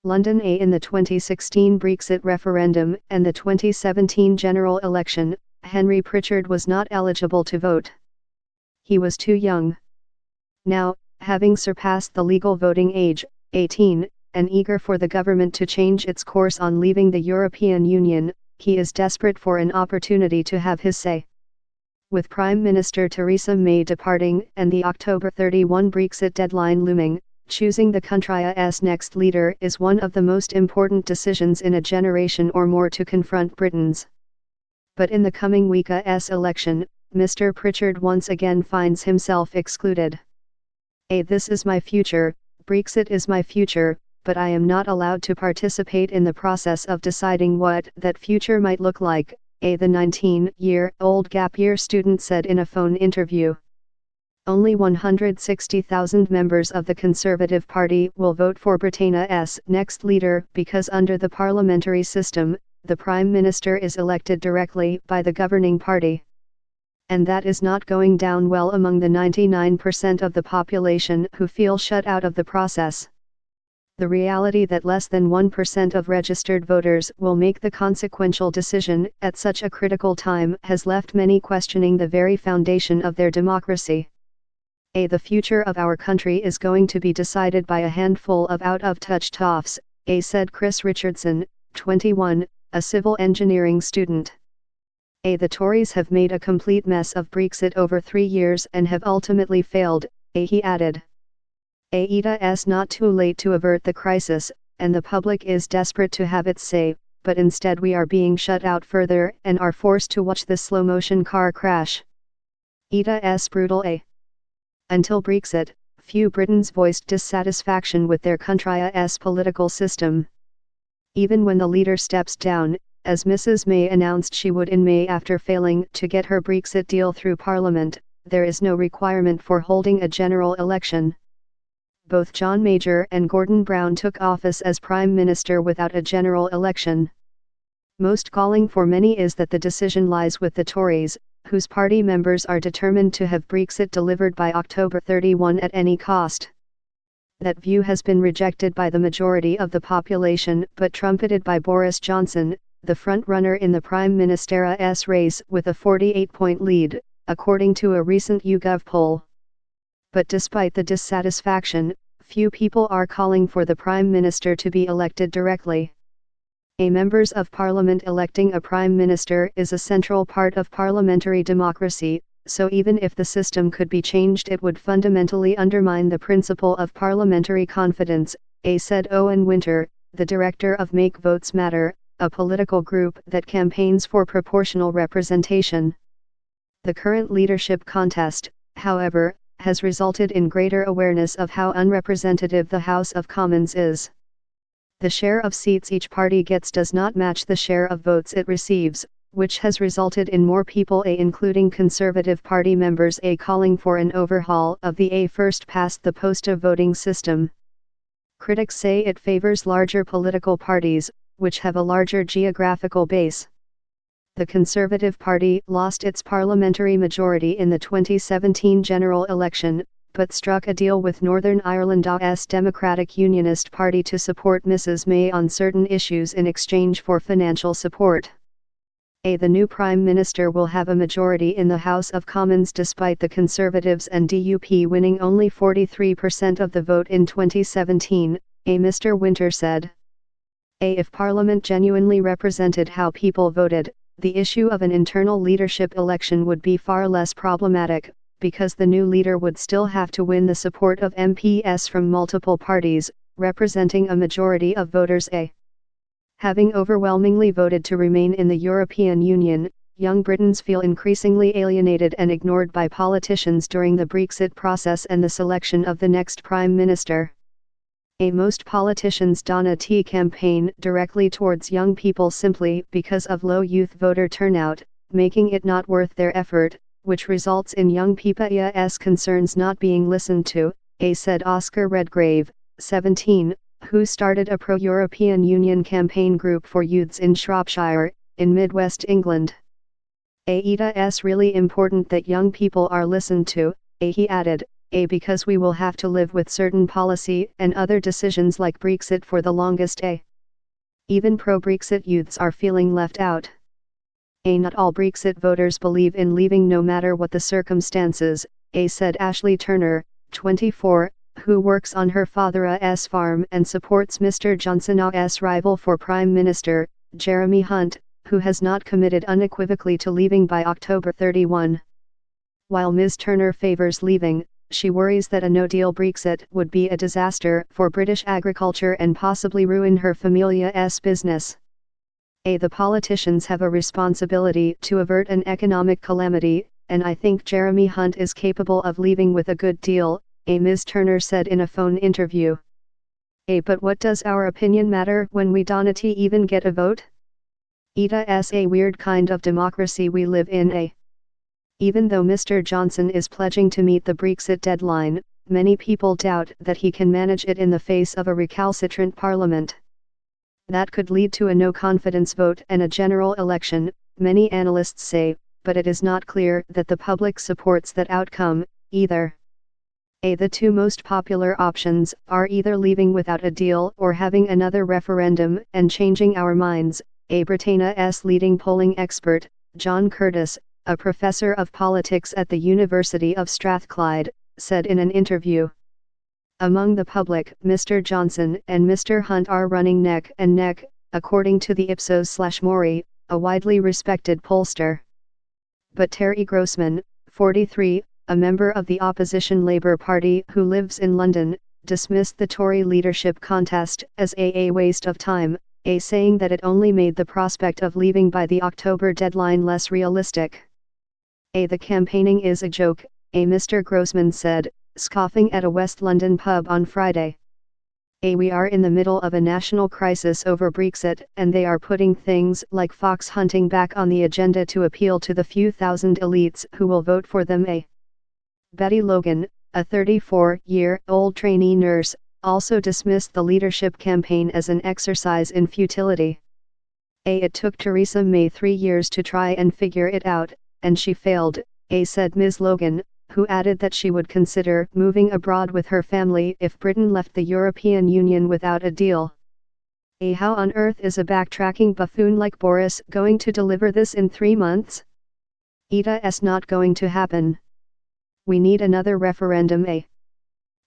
London. In the 2016 Brexit referendum and the 2017 general election, Henry Pritchard was not eligible to vote. He was too young. Now, having surpassed the legal voting age, 18, and eager for the government to change its course on leaving the European Union, he is desperate for an opportunity to have his say. With Prime Minister Theresa May departing and the October 31 Brexit deadline looming, choosing the country's next leader is one of the most important decisions in a generation or more to confront Britons. But in the coming week's election, Mr. Pritchard once again finds himself excluded. This is my future, Brexit is my future, but I am not allowed to participate in the process of deciding what that future might look like, the 19-year-old gap-year student said in a phone interview. Only 160,000 members of the Conservative Party will vote for Britannia's next leader because under the parliamentary system, the Prime Minister is elected directly by the governing party. And that is not going down well among the 99% of the population who feel shut out of the process. The reality that less than 1% of registered voters will make the consequential decision at such a critical time has left many questioning the very foundation of their democracy. The future of our country is going to be decided by a handful of out-of-touch toffs, said Chris Richardson, 21, a civil engineering student. The Tories have made a complete mess of Brexit over 3 years and have ultimately failed, he added. It's not too late to avert the crisis, and the public is desperate to have its say, but instead we are being shut out further and are forced to watch this slow-motion car crash. It's brutal. Until Brexit, few Britons voiced dissatisfaction with their country's political system. Even when the leader steps down, as Mrs. May announced she would in May after failing to get her Brexit deal through Parliament, there is no requirement for holding a general election. Both John Major and Gordon Brown took office as Prime Minister without a general election. Most galling for many is that the decision lies with the Tories, whose party members are determined to have Brexit delivered by October 31 at any cost. That view has been rejected by the majority of the population but trumpeted by Boris Johnson, the front-runner in the Prime Minister's race with a 48-point lead, according to a recent YouGov poll. But despite the dissatisfaction, few people are calling for the Prime Minister to be elected directly. Members of Parliament electing a Prime Minister is a central part of parliamentary democracy, so even if the system could be changed it would fundamentally undermine the principle of parliamentary confidence, said Owen Winter, the director of Make Votes Matter, a political group that campaigns for proportional representation. The current leadership contest, however, has resulted in greater awareness of how unrepresentative the House of Commons is. The share of seats each party gets does not match the share of votes it receives, which has resulted in more people including Conservative Party members calling for an overhaul of the first-past-the-post voting system. Critics say it favors larger political parties, which have a larger geographical base. The Conservative Party lost its parliamentary majority in the 2017 general election, but struck a deal with Northern Ireland's Democratic Unionist Party to support Mrs. May on certain issues in exchange for financial support. The new Prime Minister will have a majority in the House of Commons despite the Conservatives and DUP winning only 43% of the vote in 2017, Mr. Winter said. If Parliament genuinely represented how people voted, the issue of an internal leadership election would be far less problematic, because the new leader would still have to win the support of MPs from multiple parties, representing a majority of voters. Having overwhelmingly voted to remain in the European Union, young Britons feel increasingly alienated and ignored by politicians during the Brexit process and the selection of the next Prime Minister. Most politicians don a campaign directly towards young people simply because of low youth voter turnout, making it not worth their effort, which results in young people's concerns not being listened to, said Oscar Redgrave, 17, who started a pro-European Union campaign group for youths in Shropshire, in Midwest England. It's really important that young people are listened to, he added, A because we will have to live with certain policy and other decisions like Brexit for the longest. A. Even pro-Brexit youths are feeling left out. A. Not all Brexit voters believe in leaving no matter what the circumstances, A. said Ashley Turner, 24, who works on her father's farm and supports Mr. Johnson's rival for Prime Minister, Jeremy Hunt, who has not committed unequivocally to leaving by October 31. While Ms. Turner favours leaving, she worries that a no-deal Brexit would be a disaster for British agriculture and possibly ruin her family's business. A. The politicians have a responsibility to avert an economic calamity, and I think Jeremy Hunt is capable of leaving with a good deal, A. Ms. Turner said in a phone interview. A. But what does our opinion matter when we don't even get a vote? It's a weird kind of democracy we live in. A. Even though Mr. Johnson is pledging to meet the Brexit deadline, many people doubt that he can manage it in the face of a recalcitrant parliament. That could lead to a no-confidence vote and a general election, many analysts say, but it is not clear that the public supports that outcome, either. A. The two most popular options are either leaving without a deal or having another referendum and changing our minds, A. Britannia's leading polling expert, John Curtis, a professor of politics at the University of Strathclyde, said in an interview. Among the public, Mr. Johnson and Mr. Hunt are running neck and neck, according to the Ipsos/Mori, a widely respected pollster. But Terry Grossman, 43, a member of the opposition Labour Party who lives in London, dismissed the Tory leadership contest as a waste of time, saying that it only made the prospect of leaving by the October deadline less realistic. The campaigning is a joke, Mr. Grossman said, scoffing at a West London pub on Friday. We are in the middle of a national crisis over Brexit, and they are putting things like fox hunting back on the agenda to appeal to the few thousand elites who will vote for them. Betty Logan, a 34-year-old trainee nurse, also dismissed the leadership campaign as an exercise in futility. It took Theresa May 3 years to try and figure it out, and she failed, said Ms. Logan, who added that she would consider moving abroad with her family if Britain left the European Union without a deal. How on earth is a backtracking buffoon like Boris going to deliver this in 3 months? It's not going to happen. We need another referendum.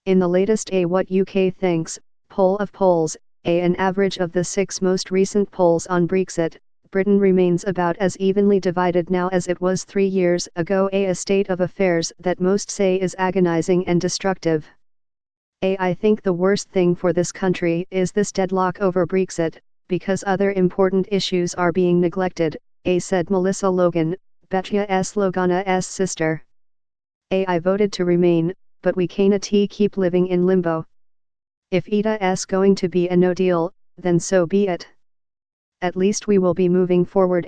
In the latest What UK Thinks poll of polls, an average of the 6 most recent polls on Brexit, Britain remains about as evenly divided now as it was 3 years ago, a state of affairs that most say is agonizing and destructive. I think the worst thing for this country is this deadlock over Brexit, because other important issues are being neglected, said Melissa Logan, Betcha Logana's sister. I voted to remain, but we can't keep living in limbo. If it's going to be a no deal, then so be it. At least we will be moving forward.